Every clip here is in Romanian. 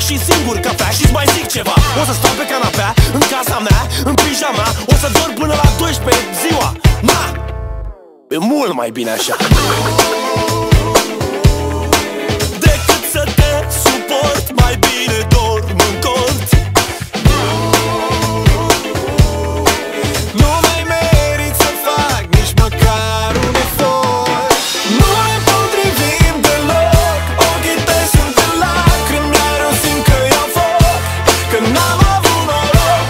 și singur cafea și-ți mai zic ceva. O să stau pe canapea, în casa mea, în pijama, o să dorm până la 12 ziua. Na! E mult mai bine așa. Decât să te suport, mai bine dorm în cort. Nu mai merit să fac nici măcar un efort. Nu ne potrivim deloc, ochii tăi sunt de lacrimi, iar eu simt că iau foc. Că n-am avut noroc,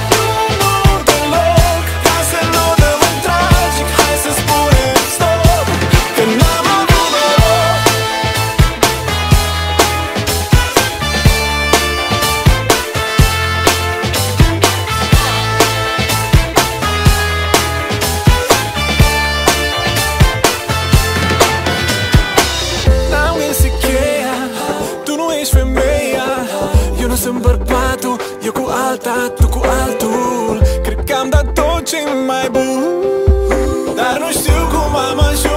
nu deloc. Ca să nu dăm în tragic, hai să spunem stop. Că n-am avut noroc. N-am găsit cheia, tu nu ești femeia. Eu nu sunt bărbatul, eu cu alta, tu cu altul. Cred că am dat tot ce mai bun, dar nu știu cum am ajuns.